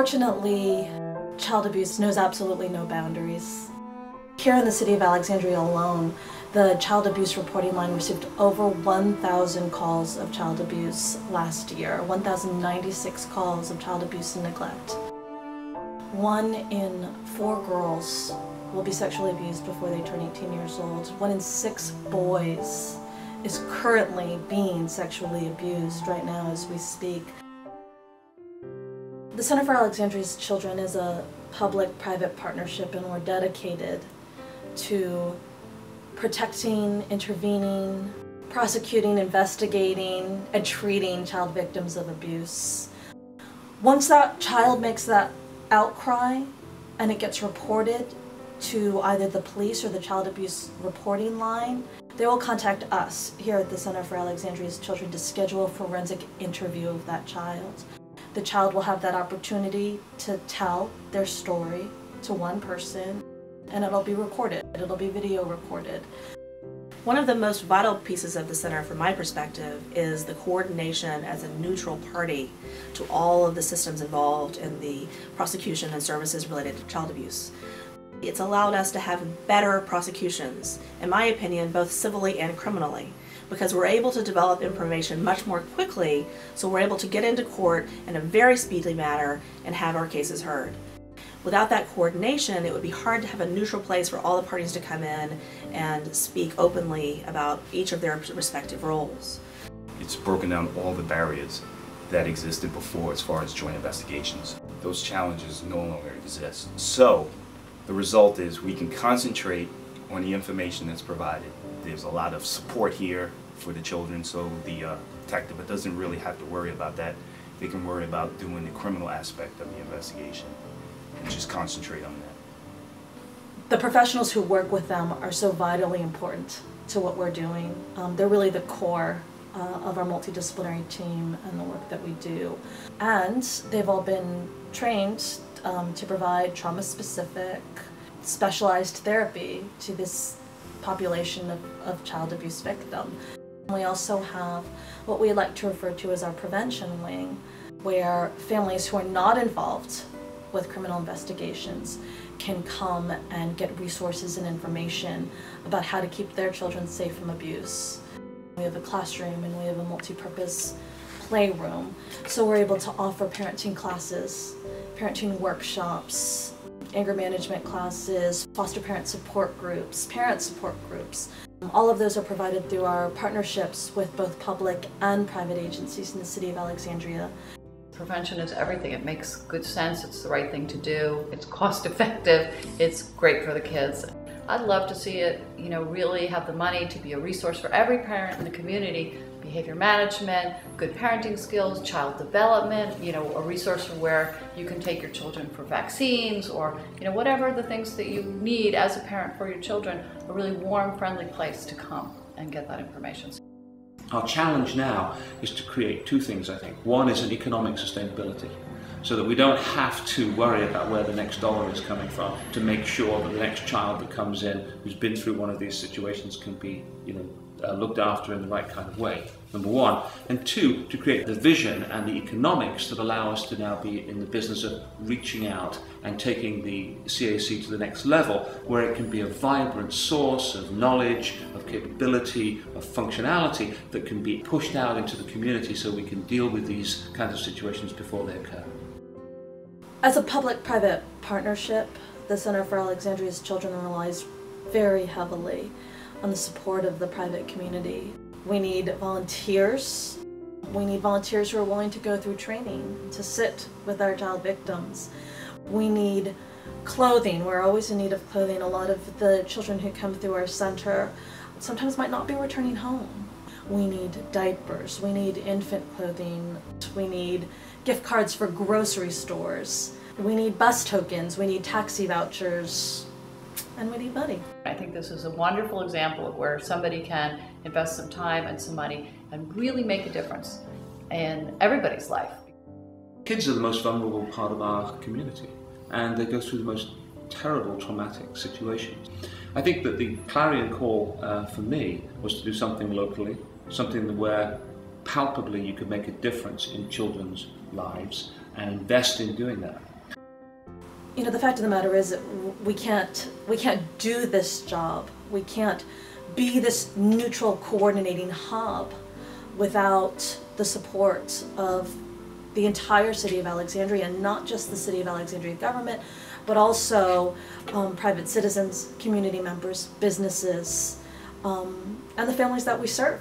Unfortunately, child abuse knows absolutely no boundaries. Here in the city of Alexandria alone, the child abuse reporting line received over 1,000 calls of child abuse last year, 1,096 calls of child abuse and neglect. 1 in 4 girls will be sexually abused before they turn 18 years old. 1 in 6 boys is currently being sexually abused right now as we speak. The Center for Alexandria's Children is a public-private partnership, and we're dedicated to protecting, intervening, prosecuting, investigating, and treating child victims of abuse. Once that child makes that outcry and it gets reported to either the police or the child abuse reporting line, they will contact us here at the Center for Alexandria's Children to schedule a forensic interview of that child. The child will have that opportunity to tell their story to one person, and it'll be recorded. It'll be video recorded. One of the most vital pieces of the center, from my perspective, is the coordination as a neutral party to all of the systems involved in the prosecution and services related to child abuse. It's allowed us to have better prosecutions, in my opinion, both civilly and criminally, because we're able to develop information much more quickly, so we're able to get into court in a very speedy manner and have our cases heard. Without that coordination, it would be hard to have a neutral place for all the parties to come in and speak openly about each of their respective roles. It's broken down all the barriers that existed before as far as joint investigations. Those challenges no longer exist. So the result is we can concentrate on the information that's provided. There's a lot of support here for the children, so the detective doesn't really have to worry about that. They can worry about doing the criminal aspect of the investigation and just concentrate on that. The professionals who work with them are so vitally important to what we're doing. They're really the core of our multidisciplinary team and the work that we do. And they've all been trained to provide trauma-specific, specialized therapy to this population of child abuse victim. We also have what we like to refer to as our prevention wing, where families who are not involved with criminal investigations can come and get resources and information about how to keep their children safe from abuse. We have a classroom and we have a multi-purpose playroom, so we're able to offer parenting classes, parenting workshops, anger management classes, foster parent support groups, parent support groups. All of those are provided through our partnerships with both public and private agencies in the city of Alexandria. Prevention is everything. It makes good sense. It's the right thing to do. It's cost effective. It's great for the kids. I'd love to see it, really have the money to be a resource for every parent in the community. Behavior management, good parenting skills, child development, a resource for where you can take your children for vaccines or, whatever the things that you need as a parent for your children, a really warm, friendly place to come and get that information. Our challenge now is to create 2 things, I think. One is an economic sustainability, so that we don't have to worry about where the next dollar is coming from to make sure that the next child that comes in who's been through one of these situations can be, looked after in the right kind of way, number 1. And 2, to create the vision and the economics that allow us to now be in the business of reaching out and taking the CAC to the next level, where it can be a vibrant source of knowledge, of capability, of functionality that can be pushed out into the community so we can deal with these kinds of situations before they occur. As a public-private partnership, the Center for Alexandria's Children relies very heavily on the support of the private community. We need volunteers. We need volunteers who are willing to go through training, to sit with our child victims. We need clothing. We're always in need of clothing. A lot of the children who come through our center sometimes might not be returning home. We need diapers. We need infant clothing. We need gift cards for grocery stores. We need bus tokens. We need taxi vouchers. And we need money. I think this is a wonderful example of where somebody can invest some time and some money and really make a difference in everybody's life. Kids are the most vulnerable part of our community, and they go through the most terrible traumatic situations. I think that the clarion call for me was to do something locally, something where palpably you could make a difference in children's lives and invest in doing that. You know, the fact of the matter is that we can't do this job. We can't be this neutral coordinating hub without the support of the entire city of Alexandria, and not just the city of Alexandria government, but also private citizens, community members, businesses, and the families that we serve.